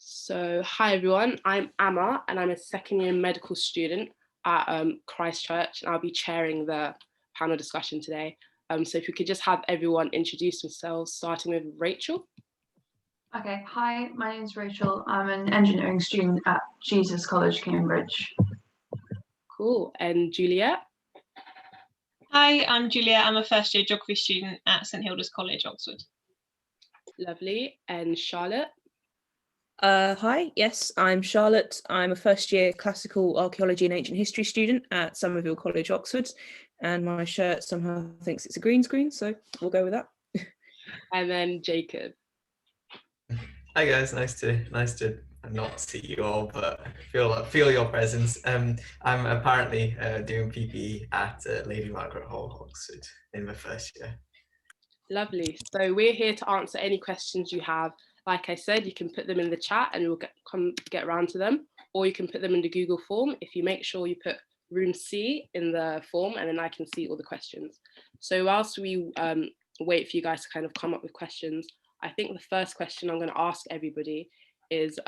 So, hi everyone, I'm Amma and I'm a second year medical student at Christchurch, and I'll be chairing the panel discussion today. So if we could just have everyone introduce themselves, starting with Rachel. Okay, hi, my name is Rachel. I'm an engineering student at Jesus College, Cambridge. Cool. And Juliette. Hi, I'm Juliette. I'm a first year geography student at St Hilda's College, Oxford. Lovely. And Charlotte. Hi, yes, I'm Charlotte. I'm a first year classical archaeology and ancient history student at Somerville College, Oxford, and my shirt somehow thinks it's a green screen, so we'll go with that. And then Jacob. Hi guys, nice to not see you all, but feel your presence. I'm apparently doing PPE at Lady Margaret Hall, Oxford, in my first year. Lovely. So we're here to answer any questions you have. Like I said, you can put them in the chat and we'll get around to them, or you can put them in the Google form. If you make sure you put room C in the form, and then I can see all the questions. So whilst we wait for you guys to kind of come up with questions, I think the first question I'm going to ask everybody is,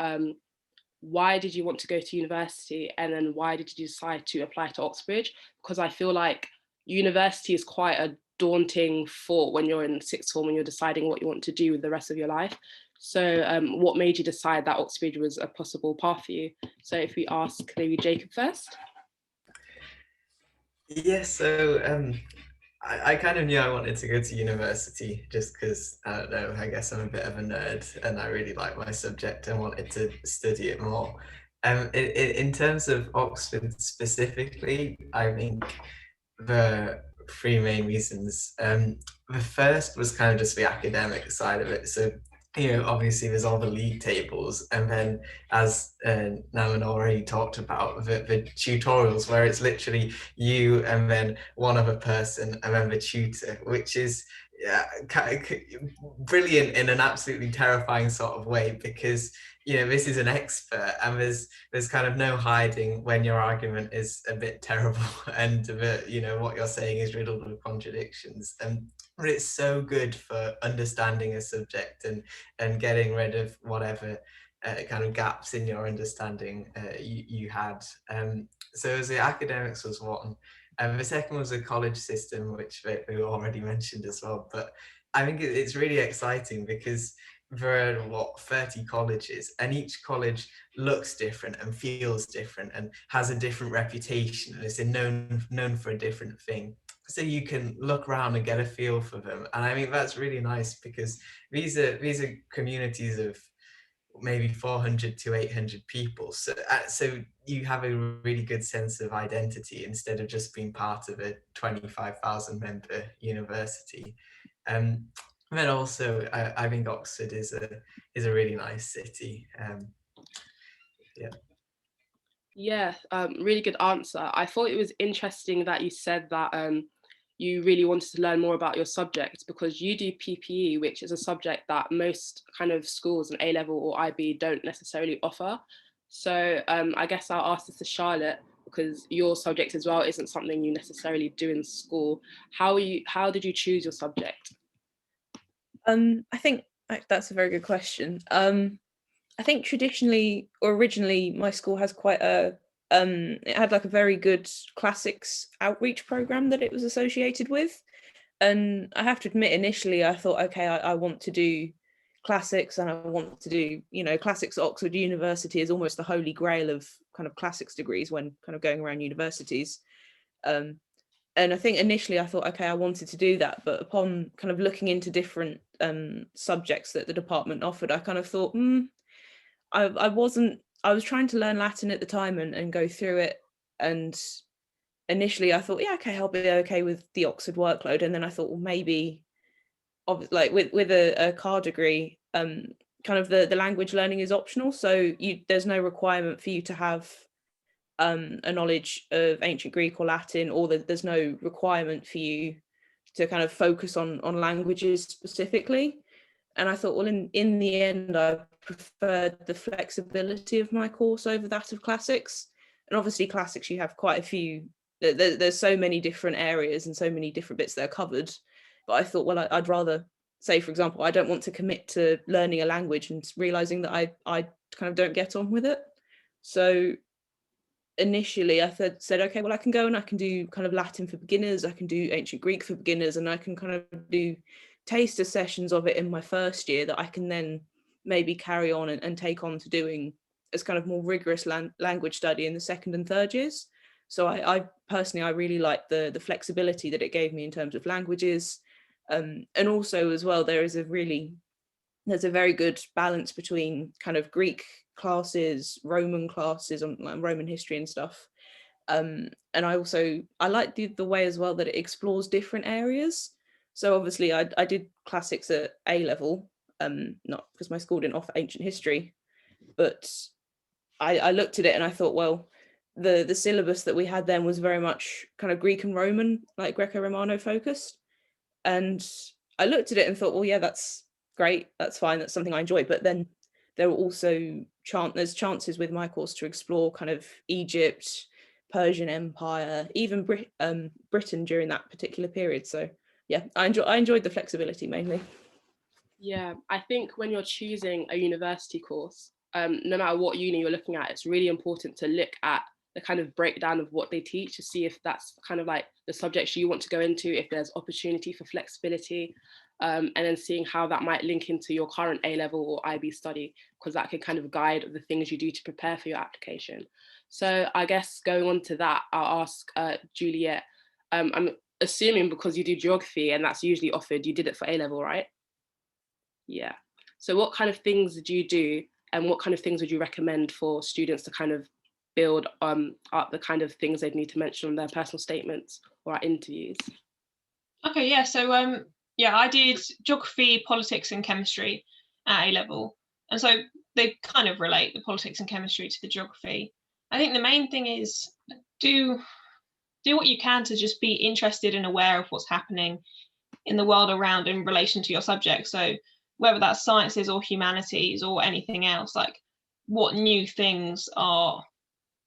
why did you want to go to university? And then why did you decide to apply to Oxbridge? Because I feel like university is quite a daunting thought when you're in sixth form and you're deciding what you want to do with the rest of your life. So what made you decide that Oxbridge was a possible path for you? So if we ask maybe Jacob first. Yeah, so I kind of knew I wanted to go to university just because, I don't know, I guess I'm a bit of a nerd and I really like my subject and wanted to study it more. In terms of Oxford specifically, I think the three main reasons. The first was kind of just the academic side of it. So, obviously there's all the league tables, and then as Naman already talked about, the tutorials where it's literally you and then one other person and then the tutor, which is brilliant in an absolutely terrifying sort of way, because this is an expert and there's kind of no hiding when your argument is a bit terrible and what you're saying is riddled with contradictions. But it's so good for understanding a subject and getting rid of whatever kind of gaps in your understanding you had. So the academics was one. And the second was the college system, which we already mentioned as well. But I think it's really exciting because there are 30 colleges, and each college looks different and feels different and has a different reputation and is known for a different thing. So you can look around and get a feel for them. And I think that's really nice because these are communities of maybe 400 to 800 people. So you have a really good sense of identity instead of just being part of a 25,000 member university. And then also, I think Oxford is a really nice city. Yeah, really good answer. I thought it was interesting that you said that you really wanted to learn more about your subject, because you do PPE, which is a subject that most kind of schools in A-level or IB don't necessarily offer. So I guess I'll ask this to Charlotte, because your subject as well isn't something you necessarily do in school. How did you choose your subject? I think that's a very good question. I think traditionally or originally my school has quite it had like a very good classics outreach program that it was associated with. And I have to admit, initially I thought, okay, I want to do classics and I want to do, classics at Oxford University is almost the holy grail of kind of classics degrees when kind of going around universities. And I think initially I thought, okay, I wanted to do that. But upon kind of looking into different subjects that the department offered, I kind of thought, I was trying to learn Latin at the time and go through it. And initially I thought, yeah, okay, I'll be okay with the Oxford workload. And then I thought, well, maybe like with a car degree, kind of the language learning is optional. So there's no requirement for you to have a knowledge of ancient Greek or Latin, or there's no requirement for you to kind of focus on languages specifically. And I thought, well, in the end, I preferred the flexibility of my course over that of classics. And obviously classics, you have quite a few, there's so many different areas and so many different bits that are covered. But I thought, well, I'd rather say, for example, I don't want to commit to learning a language and realizing that I kind of don't get on with it. So initially I said, okay, well, I can go and I can do kind of Latin for beginners, I can do ancient Greek for beginners, and I can kind of do taster sessions of it in my first year that I can then maybe carry on and take on to doing as kind of more rigorous language study in the second and third years. So I personally, I really like the flexibility that it gave me in terms of languages. And also as well, there's a very good balance between kind of Greek classes, Roman classes on like Roman history and stuff. And I like the way as well that it explores different areas. So obviously I did classics at A level, not because my school didn't offer ancient history, but I looked at it and I thought, well, the syllabus that we had then was very much kind of Greek and Roman, like Greco-Romano focused. And I looked at it and thought, well, yeah, that's great, that's fine, that's something I enjoy. But then there were also there's chances with my course to explore kind of Egypt, Persian Empire, even Britain during that particular period. So yeah, I enjoyed the flexibility mainly. Yeah, I think when you're choosing a university course, no matter what uni you're looking at, it's really important to look at the kind of breakdown of what they teach to see if that's kind of like the subjects you want to go into, if there's opportunity for flexibility, and then seeing how that might link into your current A-level or IB study, because that can kind of guide the things you do to prepare for your application. So I guess going on to that, I'll ask Juliette, I'm assuming because you do geography and that's usually offered, you did it for A-level, right? Yeah. So what kind of things did you do, and what kind of things would you recommend for students to kind of build up the kind of things they'd need to mention on their personal statements or at interviews? Okay, yeah, so yeah, I did geography, politics and chemistry at A-level. And so they kind of relate, the politics and chemistry, to the geography. I think the main thing is do what you can to just be interested and aware of what's happening in the world around in relation to your subject. So whether that's sciences or humanities or anything else, like what new things are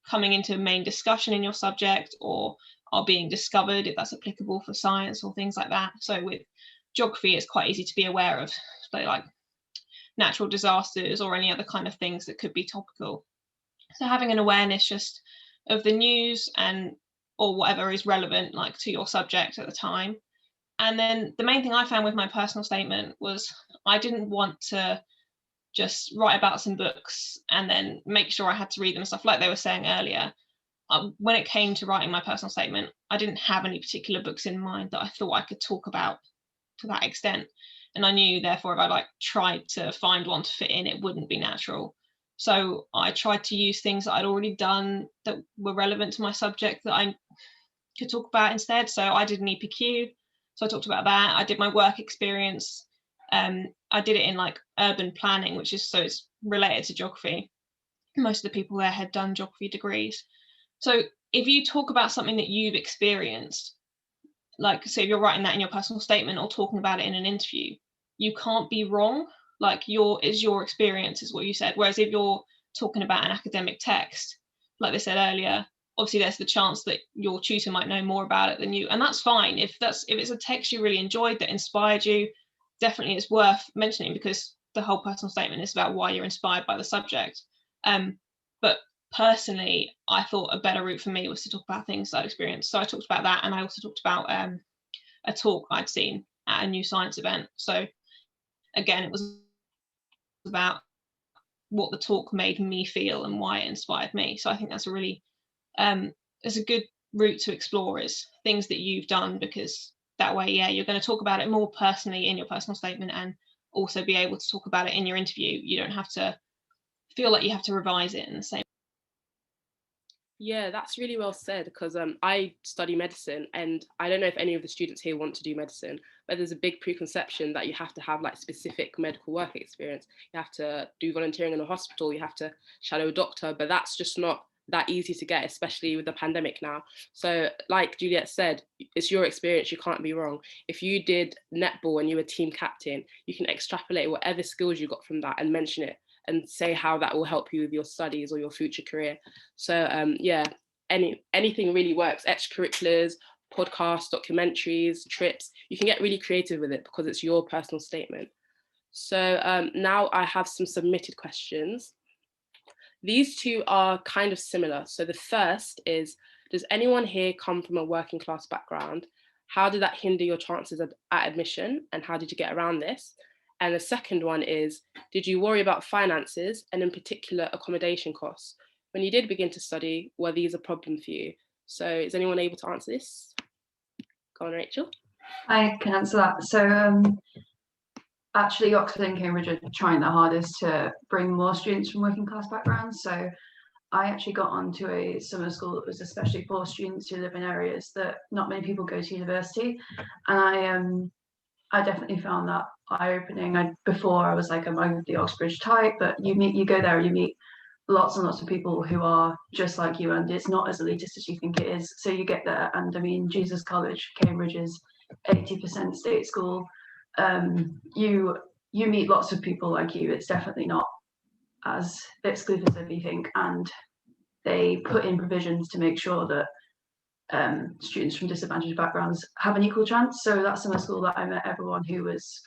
coming into main discussion in your subject or are being discovered, if that's applicable for science or things like that. So with geography, it's quite easy to be aware of like natural disasters or any other kind of things that could be topical. So having an awareness just of the news and or whatever is relevant like to your subject at the time. And then the main thing I found with my personal statement was I didn't want to just write about some books and then make sure I had to read them and stuff like they were saying earlier. When it came to writing my personal statement, I didn't have any particular books in mind that I thought I could talk about to that extent. And I knew, therefore, if I like tried to find one to fit in, it wouldn't be natural. So I tried to use things that I'd already done that were relevant to my subject that I could talk about instead. So I did an EPQ, so I talked about that. I did my work experience. I did it in like urban planning, which is so it's related to geography. Most of the people there had done geography degrees. So if you talk about something that you've experienced, like so if you're writing that in your personal statement or talking about it in an interview, you can't be wrong. Like your experience is what you said. Whereas if you're talking about an academic text, like they said earlier, obviously there's the chance that your tutor might know more about it than you, and that's fine. If it's a text you really enjoyed that inspired you, definitely it's worth mentioning because the whole personal statement is about why you're inspired by the subject. But personally, I thought a better route for me was to talk about things I'd experienced. So I talked about that, and I also talked about a talk I'd seen at a new science event. So again, it was about what the talk made me feel and why it inspired me. So I think that's a really it's a good route to explore, is things that you've done, because that way, yeah, you're going to talk about it more personally in your personal statement and also be able to talk about it in your interview. You don't have to feel like you have to revise it in the same. Yeah, that's really well said, because I study medicine, and I don't know if any of the students here want to do medicine, but there's a big preconception that you have to have like specific medical work experience. You have to do volunteering in a hospital, you have to shadow a doctor, but that's just not that easy to get, especially with the pandemic now. So like Juliette said, it's your experience, you can't be wrong. If you did netball and you were team captain, you can extrapolate whatever skills you got from that and mention it and say how that will help you with your studies or your future career. So yeah, anything really works. Extracurriculars, podcasts, documentaries, trips. You can get really creative with it because it's your personal statement. So now I have some submitted questions. These two are kind of similar. So the first is, does anyone here come from a working class background? How did that hinder your chances at admission, and how did you get around this? And the second one is, did you worry about finances, and in particular accommodation costs? When you did begin to study, were these a problem for you? So is anyone able to answer this? Go on, Rachel. I can answer that. So actually, Oxford and Cambridge are trying their hardest to bring more students from working class backgrounds. So I actually got onto a summer school that was especially for students who live in areas that not many people go to university. And I definitely found that eye-opening. Before I was like, I'm the Oxbridge type, but you go there and you meet lots and lots of people who are just like you, and it's not as elitist as you think it is. So you get there, and I mean, Jesus College, Cambridge is 80% state school. You meet lots of people like you. It's definitely not as exclusive as you think, and they put in provisions to make sure that students from disadvantaged backgrounds have an equal chance. So that summer school that I met everyone who was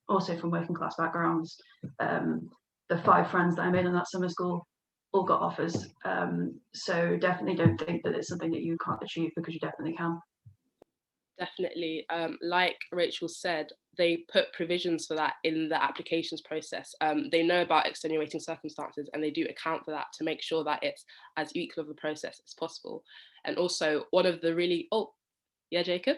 also from working class backgrounds. The 5 friends that I made in that summer school all got offers. So definitely don't think that it's something that you can't achieve, because you definitely can. Definitely. Like Rachel said, they put provisions for that in the applications process. They know about extenuating circumstances, and they do account for that to make sure that it's as equal of a process as possible. And also one of the really, yeah, Jacob?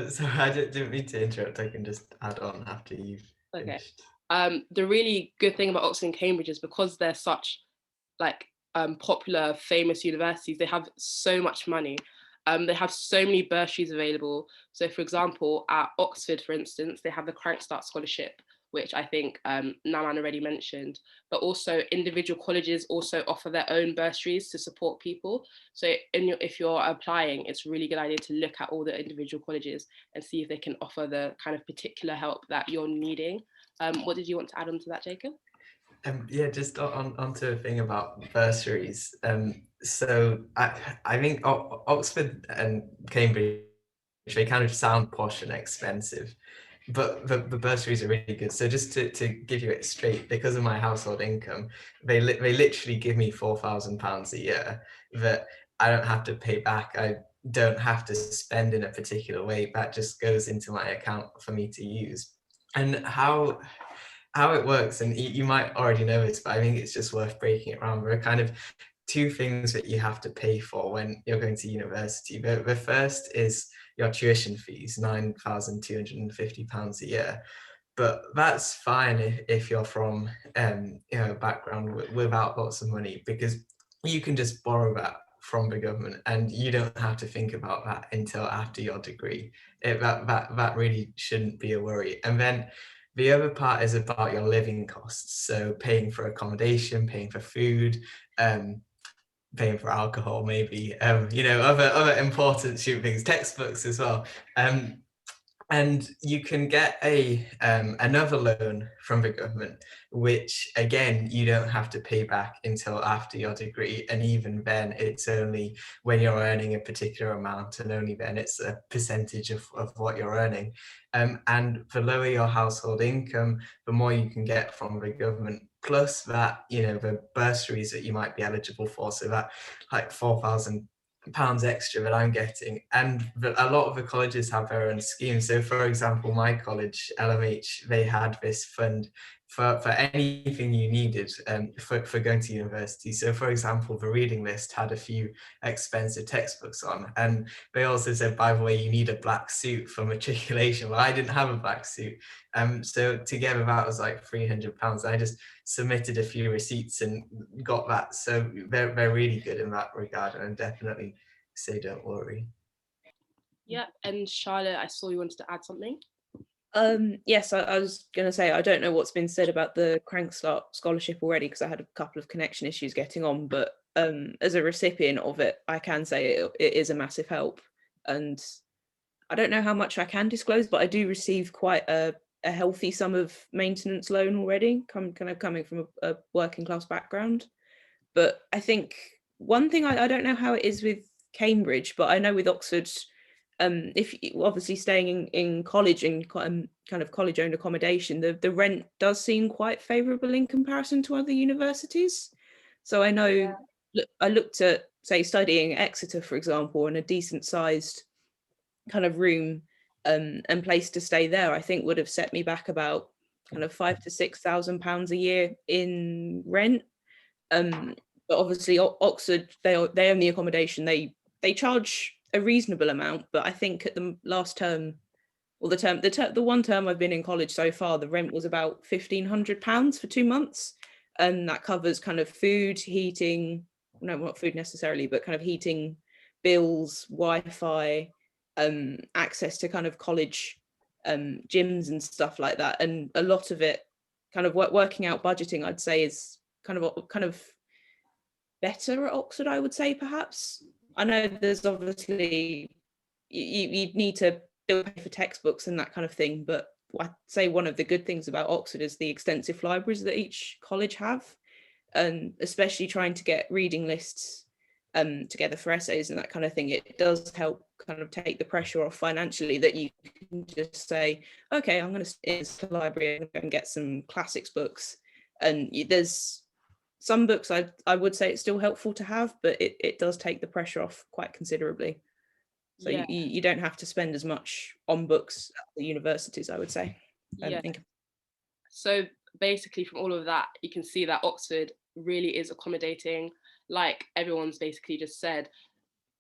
Sorry, I didn't mean to interrupt. I can just add on after you've finished. The really good thing about Oxford and Cambridge is because they're such like popular, famous universities, they have so much money. They have so many bursaries available. So for example, at Oxford, for instance, they have the Crankstart Scholarship, which I think Naman already mentioned, but also individual colleges also offer their own bursaries to support people. So if you're applying, it's a really good idea to look at all the individual colleges and see if they can offer the kind of particular help that you're needing. What did you want to add on to that, Jacob? Yeah, just onto a thing about bursaries. So I think Oxford and Cambridge, they kind of sound posh and expensive, but the bursaries are really good. So just to give you it straight, because of my household income, they literally give me £4,000 a year that I don't have to pay back. I don't have to spend in a particular way. That just goes into my account for me to use. And how it works, and you might already know this, but I think it's just worth breaking it around. There are kind of 2 things that you have to pay for when you're going to university. The first is your tuition fees, £9,250 a year. But that's fine if you're from a background without lots of money, because you can just borrow that from the government, and you don't have to think about that until after your degree. That really shouldn't be a worry. And then the other part is about your living costs. So paying for accommodation, paying for food, paying for alcohol, maybe, other important student things, textbooks as well. And you can get another loan from the government, which again, you don't have to pay back until after your degree. And even then, it's only when you're earning a particular amount, and only then it's a percentage of what you're earning. And the lower your household income, the more you can get from the government. Plus that, the bursaries that you might be eligible for. So that like £4,000 extra that I'm getting, and a lot of the colleges have their own schemes. So for example, my college, LMH, they had this fund for anything you needed for going to university. So for example, the reading list had a few expensive textbooks on, and they also said, by the way, you need a black suit for matriculation. Well, I didn't have a black suit, so together that was like £300. I just submitted a few receipts and got that. So they're really good in that regard, and definitely say don't worry. Yeah, and Charlotte, I saw you wanted to add something. Yes, I was going to say, I don't know what's been said about the Crankstart Scholarship already, because I had a couple of connection issues getting on, but as a recipient of it, I can say it is a massive help. And I don't know how much I can disclose, but I do receive quite a healthy sum of maintenance loan already, kind of coming from a working class background. But I think one thing I don't know how it is with Cambridge, but I know with Oxford, if obviously staying in college and kind of college owned accommodation, the rent does seem quite favourable in comparison to other universities. So I know I looked at, say, studying at Exeter, for example, and a decent sized kind of room and place to stay there, I think would have set me back about kind of £5,000 to £6,000 a year in rent. But obviously Oxford, they own the accommodation. They charge a reasonable amount, but I think at the last term, or the one term I've been in college so far, the rent was about £1,500 for 2 months, and that covers kind of food, heating, no, not food necessarily, but kind of heating, bills, Wi-Fi, access to kind of college gyms and stuff like that. And a lot of it, kind of working out budgeting, I'd say, is kind of better at Oxford, I would say, perhaps. I know there's obviously you need to still pay for textbooks and that kind of thing, but I'd say one of the good things about Oxford is the extensive libraries that each college have, and especially trying to get reading lists together for essays and that kind of thing. It does help kind of take the pressure off financially, that you can just say, okay, I'm going to sit in the library and get some classics books. And there's some books I would say it's still helpful to have, but it does take the pressure off quite considerably. So you don't have to spend as much on books at the universities, I would say. So basically from all of that, you can see that Oxford really is accommodating, like everyone's basically just said.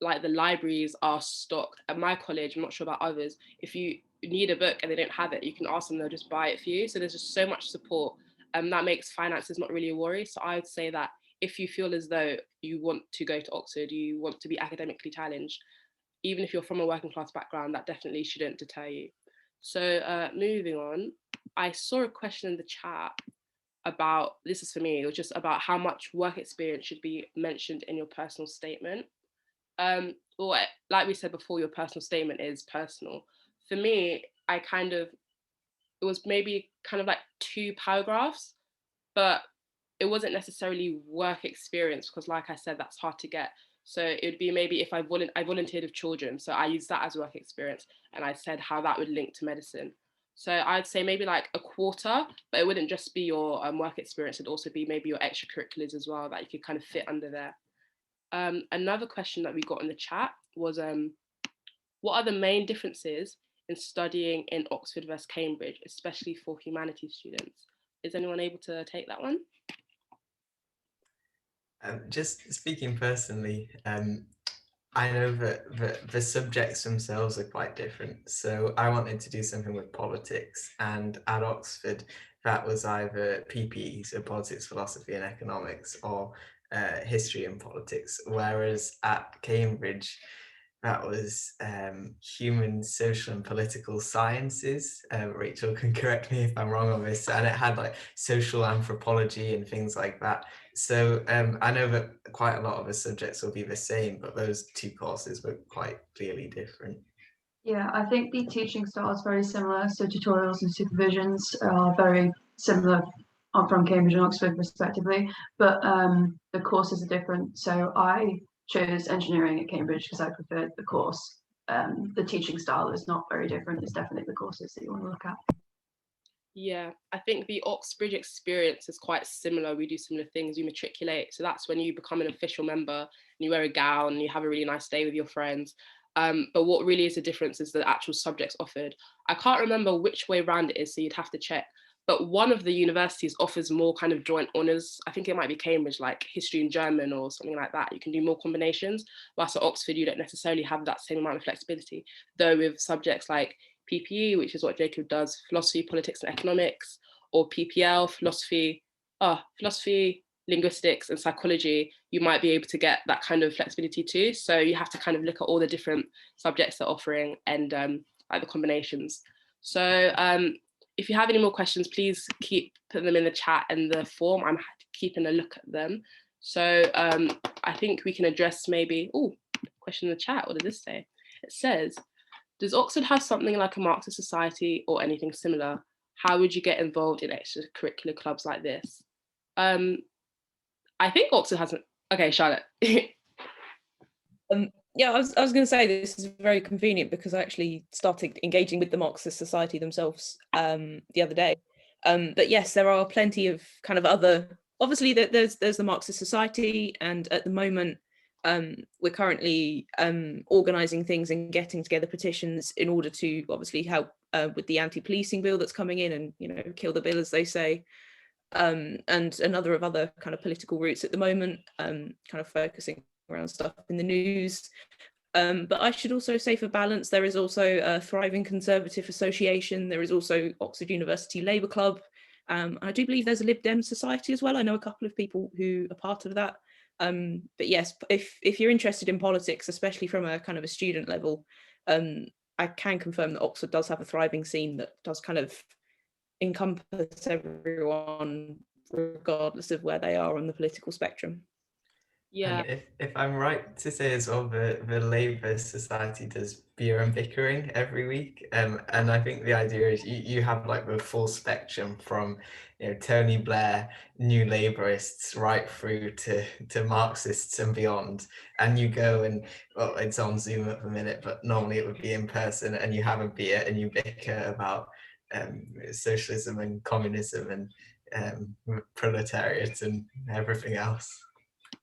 Like the libraries are stocked at my college. I'm not sure about others. If you need a book and they don't have it, you can ask them, they'll just buy it for you. So there's just so much support, and that makes finances not really a worry. So I would say that if you feel as though you want to go to Oxford, you want to be academically challenged, even if you're from a working class background, that definitely shouldn't deter you. So moving on, I saw a question in the chat about, this is for me, it was just about how much work experience should be mentioned in your personal statement. Or like we said before, your personal statement is personal. For me, it was maybe kind of like 2 paragraphs, but it wasn't necessarily work experience, because like I said, that's hard to get. So it would be maybe if I volunteered with children, so I used that as work experience, and I said how that would link to medicine. So I'd say maybe like a quarter, but it wouldn't just be your work experience, it'd also be maybe your extracurriculars as well, that you could kind of fit under there. Another question that we got in the chat was, what are the main differences in studying in Oxford versus Cambridge, especially for humanities students? Is anyone able to take that one? Just speaking personally, I know that the subjects themselves are quite different. So I wanted to do something with politics, and at Oxford, that was either PPE, so politics, philosophy and economics, or history and politics. Whereas at Cambridge, that was human, social and political sciences. Rachel can correct me if I'm wrong on this. And it had like social anthropology and things like that. So I know that quite a lot of the subjects will be the same, but those 2 courses were quite clearly different. Yeah, I think the teaching style is very similar. So tutorials and supervisions are very similar from Cambridge and Oxford respectively, but the courses are different. So I chose engineering at Cambridge because I preferred the course. The teaching style is not very different. It's definitely the courses that you want to look at. Yeah, I think the Oxbridge experience is quite similar. We do similar things. You matriculate, so that's when you become an official member and you wear a gown and you have a really nice day with your friends. But what really is the difference is the actual subjects offered. I can't remember which way round it is, so you'd have to check. But one of the universities offers more kind of joint honours. I think it might be Cambridge, like history and German or something like that. You can do more combinations. Whilst at Oxford, you don't necessarily have that same amount of flexibility. Though with subjects like PPE, which is what Jacob does, philosophy, politics and economics, or PPL, philosophy, linguistics and psychology, you might be able to get that kind of flexibility too. So you have to kind of look at all the different subjects they're offering and like the combinations. So if you have any more questions, please keep putting them in the chat and the form. I'm keeping a look at them. So I think we can address maybe, question in the chat. What does this say? It says, does Oxford have something like a Marxist society or anything similar? How would you get involved in extracurricular clubs like this? I think Oxford hasn't. Okay, Charlotte. Yeah, I was going to say this is very convenient because I actually started engaging with the Marxist Society themselves the other day. But yes, there are plenty of kind of other. Obviously, there's the Marxist Society, and at the moment, we're currently organising things and getting together petitions in order to obviously help with the anti-policing bill that's coming in, and kill the bill, as they say. And another of other kind of political routes at the moment, kind of focusing around stuff in the news. But I should also say, for balance, there is also a thriving Conservative association. There is also Oxford University Labour Club. I do believe there's a Lib Dem society as well. I know a couple of people who are part of that. But yes, if you're interested in politics, especially from a kind of a student level, I can confirm that Oxford does have a thriving scene that does kind of encompass everyone, regardless of where they are on the political spectrum. Yeah. And if I'm right to say as well, the Labour Society does beer and bickering every week, and I think the idea is you have like the full spectrum from Tony Blair, New Labourists, right through to Marxists and beyond, and you go and, well, it's on Zoom at the minute, but normally it would be in person, and you have a beer and you bicker about socialism and communism and proletariat and everything else.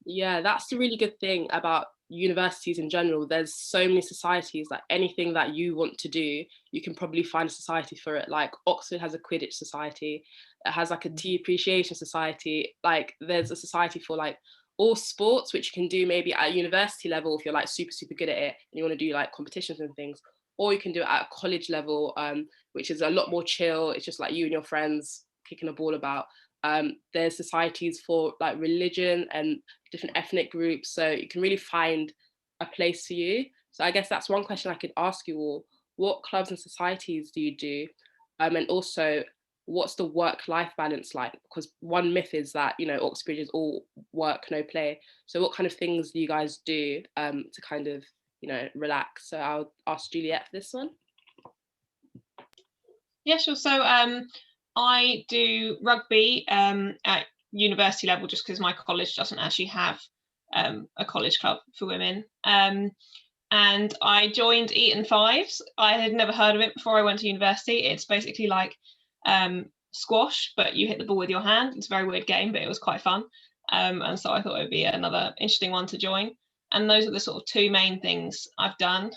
Yeah, that's the really good thing about universities in general. There's so many societies, like anything that you want to do, you can probably find a society for it. Like Oxford has a Quidditch society, it has like a tea appreciation society, like there's a society for like all sports, which you can do maybe at a university level if you're like super good at it and you want to do like competitions and things, or you can do it at a college level, which is a lot more chill. It's just like you and your friends kicking a ball about. There's societies for like religion and different ethnic groups, so you can really find a place for you. So I guess that's one question I could ask you all: what clubs and societies do you do, and also what's the work-life balance like? Because one myth is that Oxbridge is all work, no play. So what kind of things do you guys do to kind of relax? So I'll ask Juliette for this one. Yeah, sure. So I do rugby at university level, just because my college doesn't actually have a college club for women. And I joined Eton Fives. I had never heard of it before I went to university. It's basically like squash, but you hit the ball with your hand. It's a very weird game, but it was quite fun. And so I thought it would be another interesting one to join. And those are the sort of two main things I've done.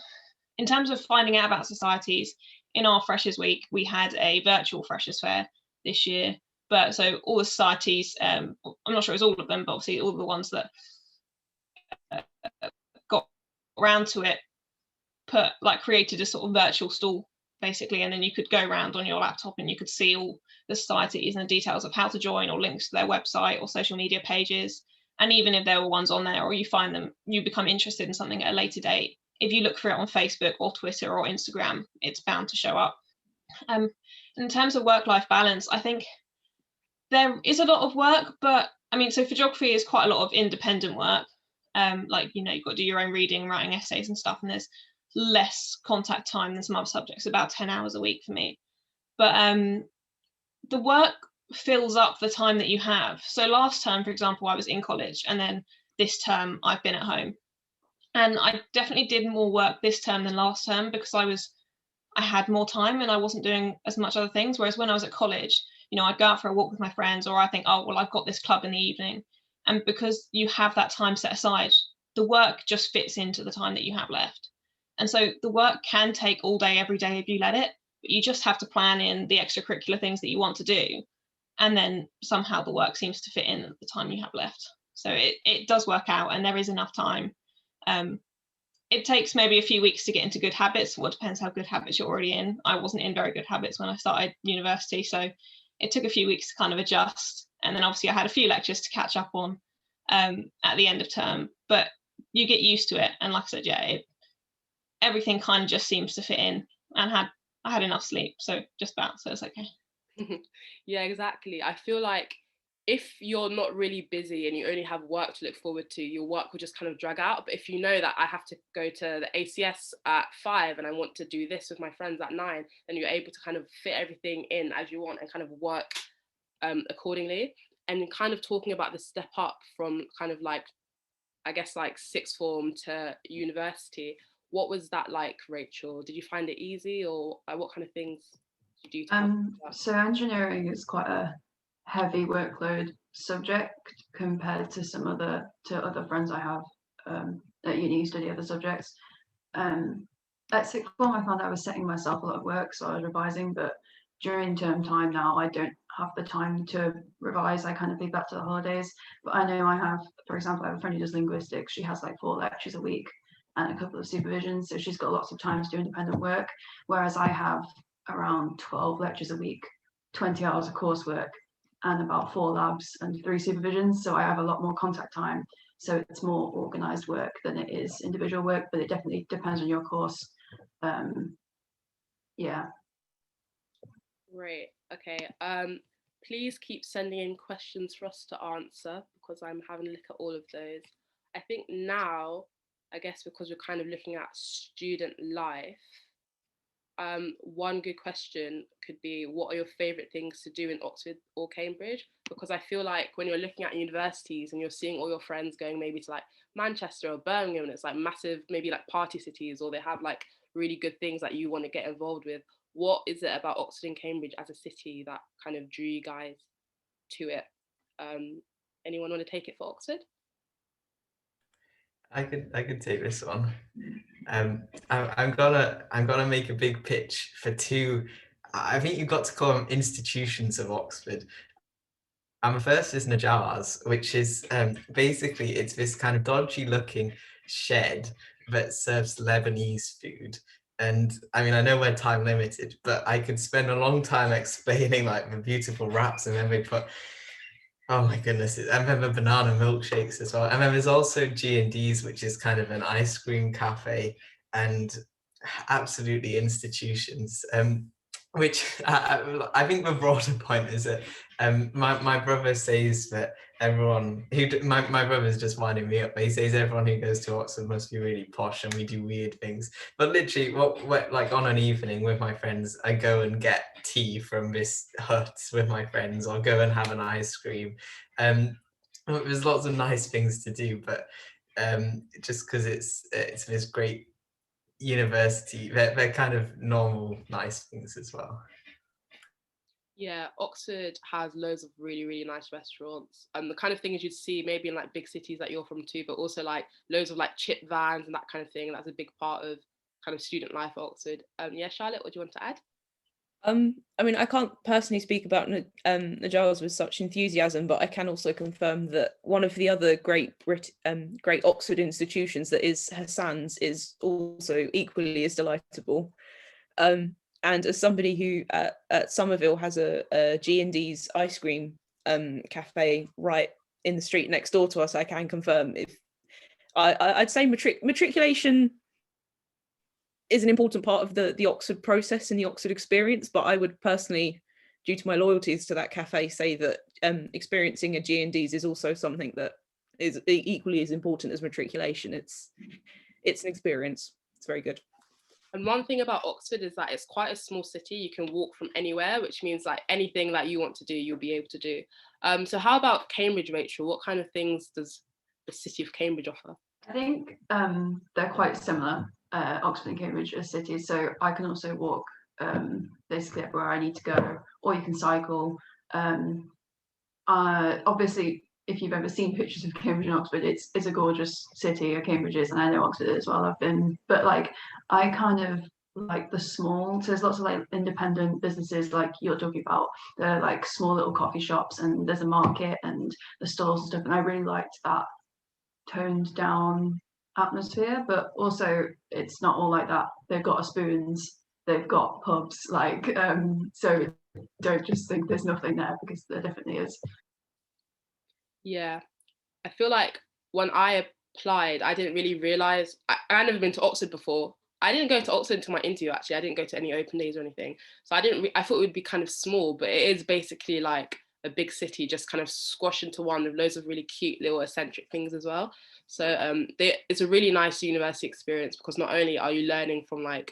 In terms of finding out about societies, in our Freshers Week, we had a virtual Freshers Fair this year. But so all the societies, I'm not sure it was all of them, but obviously all the ones that got around to it, created a sort of virtual stall, basically, and then you could go around on your laptop and you could see all the societies and the details of how to join, or links to their website or social media pages. And even if there were ones on there, or you find them, you become interested in something at a later date, if you look for it on Facebook or Twitter or Instagram, it's bound to show up. In terms of work-life balance, I think there is a lot of work, but I mean, so for geography is quite a lot of independent work. You've got to do your own reading, writing essays and stuff, and there's less contact time than some other subjects, about 10 hours a week for me. But the work fills up the time that you have. So last term, for example, I was in college, and then this term I've been at home. And I definitely did more work this term than last term because I had more time and I wasn't doing as much other things. Whereas when I was at college, I'd go out for a walk with my friends, or I think, oh, well, I've got this club in the evening. And because you have that time set aside, the work just fits into the time that you have left. And so the work can take all day, every day if you let it, but you just have to plan in the extracurricular things that you want to do. And then somehow the work seems to fit in at the time you have left. So it does work out, and there is enough time. It takes maybe a few weeks to get into good habits. Well, it depends how good habits you're already in. I wasn't in very good habits when I started university, so it took a few weeks to kind of adjust. And then obviously I had a few lectures to catch up on at the end of term, but you get used to it. And like I said, yeah, everything kind of just seems to fit in, and I had enough sleep, so just about, so it's okay. Yeah, exactly. I feel like if you're not really busy and you only have work to look forward to, your work will just kind of drag out. But if you know that I have to go to the ACS at 5 and I want to do this with my friends at 9, then you're able to kind of fit everything in as you want and kind of work accordingly. And kind of talking about the step up from kind of like I guess like sixth form to university. What was that like, Rachel? Did you find it easy, or what kind of things did you do to help with that? So engineering is quite a heavy workload subject compared to other friends I have at uni who study other subjects. At sixth form, I found I was setting myself a lot of work, so I was revising, but during term time now, I don't have the time to revise. I kind of leave that to the holidays. But I know I have, for example, I have a friend who does linguistics. She has like 4 lectures a week and a couple of supervisions, so she's got lots of time to do independent work, whereas I have around 12 lectures a week, 20 hours of coursework, and about 4 labs and 3 supervisions. So I have a lot more contact time. So it's more organized work than it is individual work, but it definitely depends on your course. Yeah. Great. Okay. Please keep sending in questions for us to answer, because I'm having a look at all of those. I think now, I guess because we're kind of looking at student life, one good question could be, what are your favourite things to do in Oxford or Cambridge? Because I feel like when you're looking at universities and you're seeing all your friends going maybe to like Manchester or Birmingham, and it's like massive, maybe like party cities, or they have like really good things that you want to get involved with. What is it about Oxford and Cambridge as a city that kind of drew you guys to it? Anyone want to take it for Oxford? I could take this one. I'm gonna make a big pitch for 2. I think you've got to call them institutions of Oxford. And the first is Najars, which is basically, it's this kind of dodgy looking shed that serves Lebanese food. And I mean, I know we're time limited, but I could spend a long time explaining like the beautiful wraps, and then we put, oh my goodness, I remember banana milkshakes as well. And then there's also G&D's, which is kind of an ice cream cafe, and absolutely institutions. Which I think the broader point is that my brother says that everyone who my brother's just winding me up, but he says everyone who goes to Oxford must be really posh and we do weird things. But literally, what like on an evening with my friends, I go and get tea from this hut with my friends, or go and have an ice cream. There's lots of nice things to do, but just because it's this great university, they're kind of normal nice things as well. Yeah, Oxford has loads of really, really nice restaurants, and the kind of things you'd see maybe in like big cities that you're from too, but also like loads of like chip vans and that kind of thing. That's a big part of kind of student life at Oxford. Yeah, Charlotte, what do you want to add? I mean, I can't personally speak about Najars with such enthusiasm, but I can also confirm that one of the other great Oxford institutions, that is Hassan's, is also equally as delightful. And as somebody who at Somerville has a G&D's ice cream cafe right in the street next door to us, I can confirm, if I'd say matriculation is an important part of the Oxford process and the Oxford experience, but I would personally, due to my loyalties to that cafe, say that experiencing a G&D's is also something that is equally as important as matriculation. It's an experience. It's very good. And one thing about Oxford is that it's quite a small city. You can walk from anywhere, which means like anything that you want to do, you'll be able to do. So how about Cambridge, Rachel? What kind of things does the city of Cambridge offer? I think they're quite similar, Oxford and Cambridge as cities. So I can also walk basically everywhere I need to go, or you can cycle. Obviously, if you've ever seen pictures of Cambridge and Oxford, it's a gorgeous city. Cambridge is, and I know Oxford as well. I've been, but like I kind of like the small. So there's lots of like independent businesses, like you're talking about. They're like small little coffee shops, and there's a market and the stalls and stuff. And I really liked that toned down atmosphere, but also it's not all like that. They've got a spoons, they've got pubs, like so don't just think there's nothing there, because there definitely is. Yeah, I feel like when I applied, I didn't really realise, I'd never been to Oxford before. I didn't go to Oxford until my interview, actually. I didn't go to any open days or anything. So I thought it would be kind of small, but it is basically like a big city just kind of squashed into one, with loads of really cute little eccentric things as well. So it's a really nice university experience, because not only are you learning from like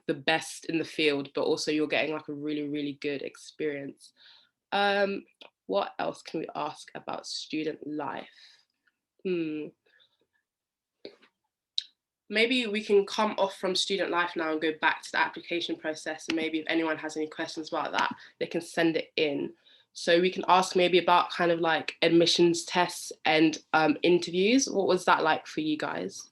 the best in the field, but also you're getting like a really, really good experience. What else can we ask about student life? maybe we can come off from student life now and go back to the application process, and maybe if anyone has any questions about that, they can send it in. So we can ask maybe about kind of like admissions tests and interviews. What was that like for you guys?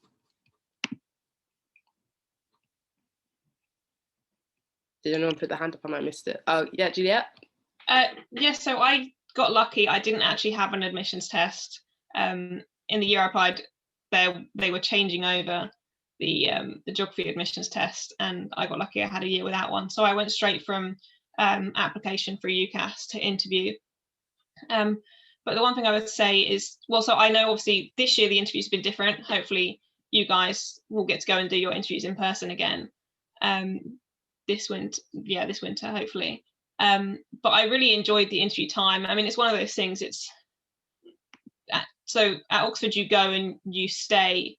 Did anyone put their hand up? I might have missed it. Oh yeah, Juliette? Yeah, so I got lucky. I didn't actually have an admissions test. In the year I applied, they were changing over the geography admissions test, and I got lucky. I had a year without one, so I went straight from application for UCAS to interview. But the one thing I would say is, well, so I know obviously this year the interviews have been different. Hopefully you guys will get to go and do your interviews in person again this winter, hopefully. But I really enjoyed the interview time. I mean, it's one of those things, so at Oxford you go and you stay,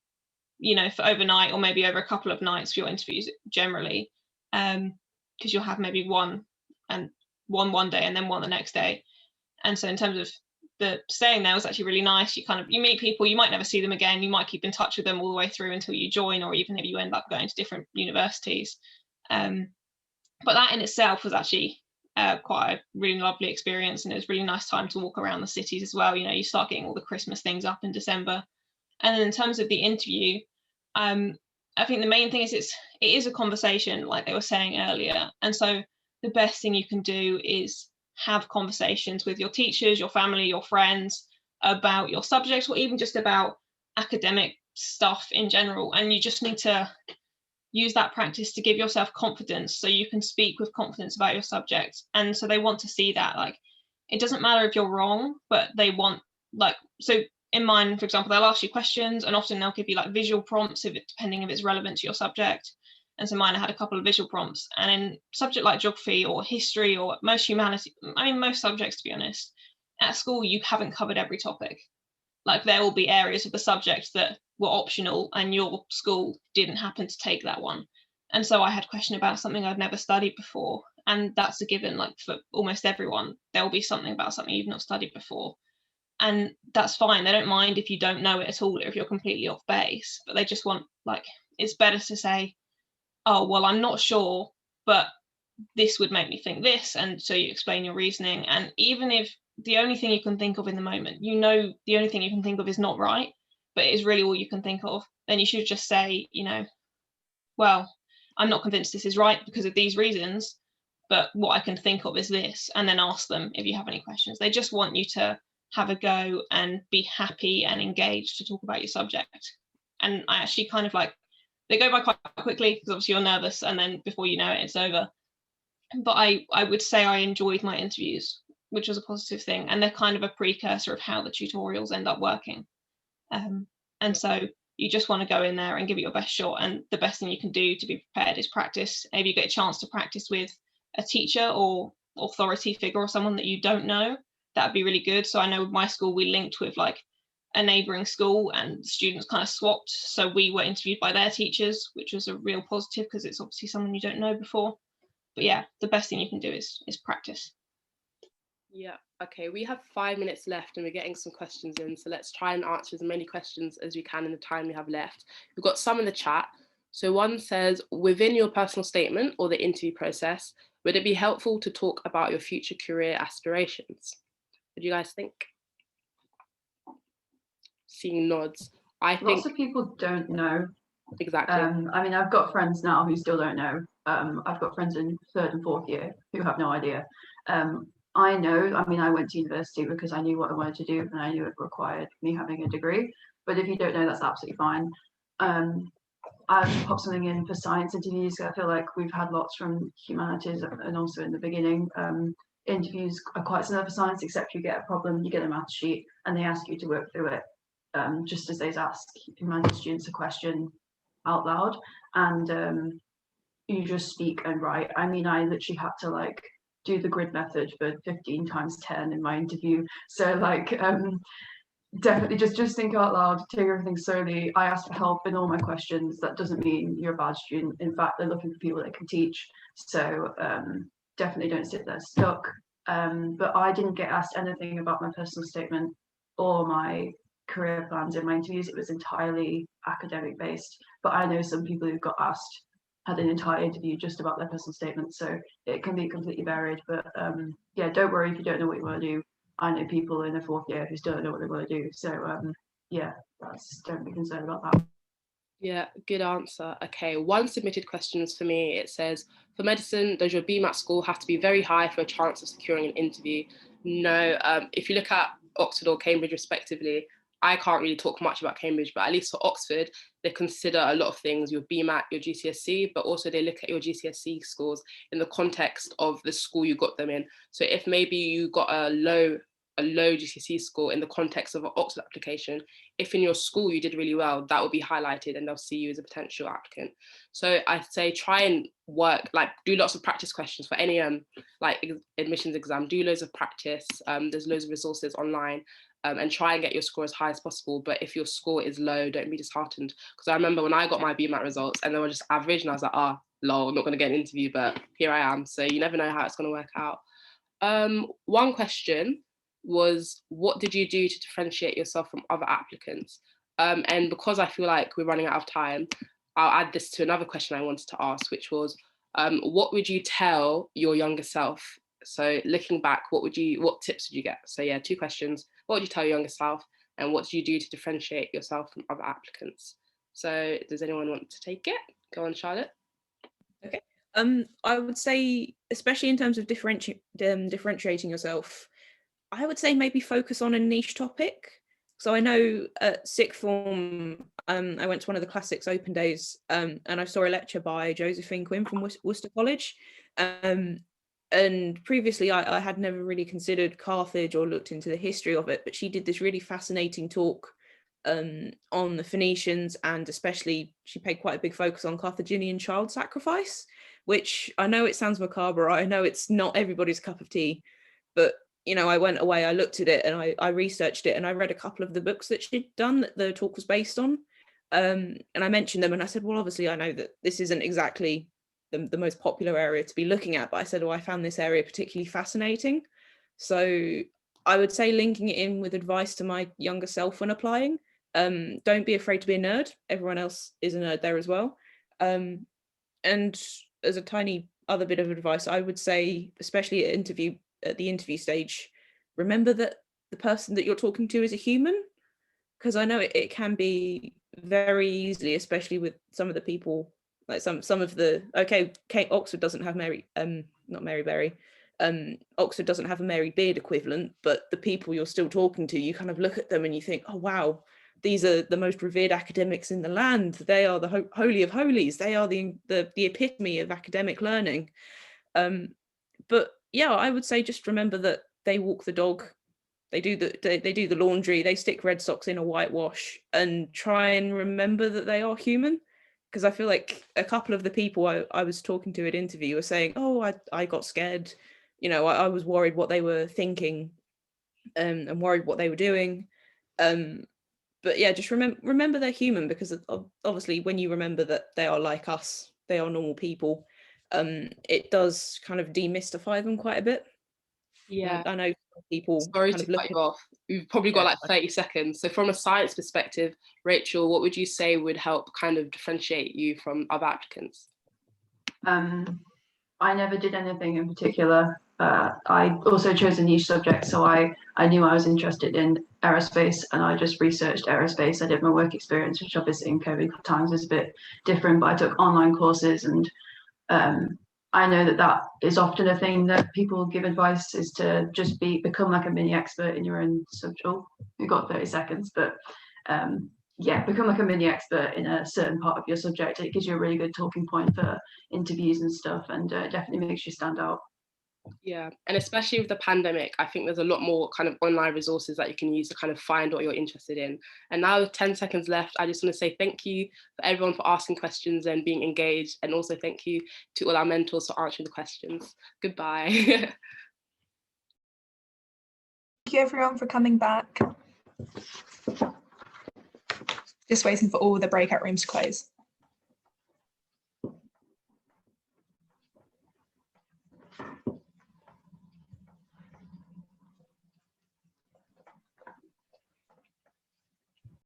you know, for overnight or maybe over a couple of nights for your interviews generally, because you'll have maybe one one day and then one the next day. And so in terms of the staying there was actually really nice. You meet people, you might never see them again, you might keep in touch with them all the way through until you join, or even if you end up going to different universities. But that in itself was actually quite a really lovely experience, and it was really nice time to walk around the cities as well. You know, you start getting all the Christmas things up in December. And then in terms of the interview, I think the main thing is it is a conversation, like they were saying earlier. And so the best thing you can do is have conversations with your teachers, your family, your friends about your subjects, or even just about academic stuff in general. And you just need to use that practice to give yourself confidence so you can speak with confidence about your subject. And so they want to see that, like, it doesn't matter if you're wrong, but they want, like, so in mine, for example, they'll ask you questions, and often they'll give you like visual prompts depending if it's relevant to your subject. And so mine, I had a couple of visual prompts. And in subject like geography or history or most subjects, to be honest, at school you haven't covered every topic. Like, there will be areas of the subject that were optional and your school didn't happen to take that one. And so I had a question about something I'd never studied before, and that's a given. Like, for almost everyone, there will be something about something you've not studied before, and that's fine. They don't mind if you don't know it at all, or if you're completely off base, but they just want, like, it's better to say, oh, well, I'm not sure, but this would make me think this. And so you explain your reasoning. And even if the only thing you can think of in the moment, you know, the only thing you can think of is not right, but it is really all you can think of, then you should just say, you know, well, I'm not convinced this is right because of these reasons, but what I can think of is this. And then ask them if you have any questions. They just want you to have a go and be happy and engaged to talk about your subject. And I actually kind of like, they go by quite quickly because obviously you're nervous, and then before you know it, it's over. But I would say I enjoyed my interviews, which was a positive thing. And they're kind of a precursor of how the tutorials end up working. And so you just want to go in there and give it your best shot. And the best thing you can do to be prepared is practice. Maybe you get a chance to practice with a teacher or authority figure or someone that you don't know. That'd be really good. So I know with my school, we linked with like a neighbouring school, and students kind of swapped. So we were interviewed by their teachers, which was a real positive because it's obviously someone you don't know before. But yeah, the best thing you can do is practice. Yeah, okay, we have 5 minutes left and we're getting some questions in, so let's try and answer as many questions as we can in the time we have left. We've got some in the chat. So one says, within your personal statement or the interview process, would it be helpful to talk about your future career aspirations? What do you guys think? Seeing nods. I think lots of people don't know. Exactly. I mean, I've got friends now who still don't know. I've got friends in 3rd and 4th year who have no idea. I know, I mean, I went to university because I knew what I wanted to do, and I knew it required me having a degree. But if you don't know, that's absolutely fine. I've popped something in for science interviews. I feel like we've had lots from humanities, and also in the beginning, interviews are quite similar for science, except you get a problem, you get a math sheet, and they ask you to work through it, just as they ask humanities students a question out loud, and you just speak and write. I mean, I literally had to like do the grid method for 15 times 10 in my interview. So like, definitely just think out loud, take everything slowly. I ask for help in all my questions. That doesn't mean you're a bad student. In fact, they're looking for people that can teach. So definitely don't sit there stuck. But I didn't get asked anything about my personal statement or my career plans in my interviews. It was entirely academic based, but I know some people who got asked had an entire interview just about their personal statements, so it can be completely varied. But yeah, don't worry if you don't know what you want to do. I know people in the 4th year who still don't know what they want to do, so yeah, don't be concerned about that. Yeah, good answer. Okay, one submitted questions for me. It says, for medicine, does your BMAT score have to be very high for a chance of securing an interview? No, if you look at Oxford or Cambridge respectively, I can't really talk much about Cambridge, but at least for Oxford, they consider a lot of things, your BMAT, your GCSE, but also they look at your GCSE scores in the context of the school you got them in. So if maybe you got a low GCSE score in the context of an Oxford application, if in your school you did really well, that will be highlighted and they'll see you as a potential applicant. So I'd say try and work, like do lots of practice questions for any like admissions exam, do loads of practice. There's loads of resources online, and try and get your score as high as possible. But if your score is low, don't be disheartened. Because I remember when I got my BMAT results and they were just average and I was like, lol, I'm not gonna get an interview, but here I am. So you never know how it's gonna work out. One question was, what did you do to differentiate yourself from other applicants? And because I feel like we're running out of time, I'll add this to another question I wanted to ask, which was, what would you tell your younger self? So looking back, what tips would you get? So yeah, 2 questions. What would you tell your younger self? And what did you do to differentiate yourself from other applicants? So does anyone want to take it? Go on, Charlotte. Okay. I would say, especially in terms of differentiating yourself, I would say maybe focus on a niche topic. So I know at sixth form, I went to one of the classics open days, and I saw a lecture by Josephine Quinn from Worcester College. And previously I had never really considered Carthage or looked into the history of it, but she did this really fascinating talk on the Phoenicians, and especially she paid quite a big focus on Carthaginian child sacrifice, which I know it sounds macabre, I know it's not everybody's cup of tea, but you know, I went away, I looked at it and I researched it, and I read a couple of the books that she'd done that the talk was based on. And I mentioned them and I said, well, obviously I know that this isn't exactly the most popular area to be looking at, but I said, oh, I found this area particularly fascinating. So I would say linking it in with advice to my younger self when applying. Don't be afraid to be a nerd. Everyone else is a nerd there as well. And as a tiny other bit of advice, I would say, especially at the interview stage, remember that the person that you're talking to is a human, because I know it can be very easily, especially with some of the people, like some of the, Oxford doesn't have not Mary Berry, Oxford doesn't have a Mary Beard equivalent, but the people you're still talking to, you kind of look at them and you think, oh wow, these are the most revered academics in the land. They are the holy of holies. They are the epitome of academic learning. But yeah, I would say just remember that they walk the dog, they do the laundry, they stick red socks in a whitewash, and try and remember that they are human. Because I feel like a couple of the people I was talking to at interview were saying, oh, I got scared, you know, I was worried what they were thinking, and worried what they were doing. But yeah, just remember they're human, because obviously when you remember that they are like us, they are normal people, it does kind of demystify them quite a bit. Yeah, I know people sorry kind to of look cut you off. We've probably got like 30 seconds. So from a science perspective, Rachel, what would you say would help kind of differentiate you from other applicants? I never did anything in particular. I also chose a niche subject, so I knew I was interested in aerospace, and I just researched aerospace. I did my work experience, which obviously in COVID times is a bit different, but I took online courses, and I know that is often a thing that people give advice, is to just become like a mini expert in your own subject. Oh, you've got 30 seconds, but yeah, become like a mini expert in a certain part of your subject. It gives you a really good talking point for interviews and stuff, and definitely makes you stand out. Yeah, and especially with the pandemic, I think there's a lot more kind of online resources that you can use to kind of find what you're interested in. And now with 10 seconds left, I just want to say thank you for everyone for asking questions and being engaged, and also thank you to all our mentors for answering the questions. Goodbye. Thank you everyone for coming back. Just waiting for all the breakout rooms to close.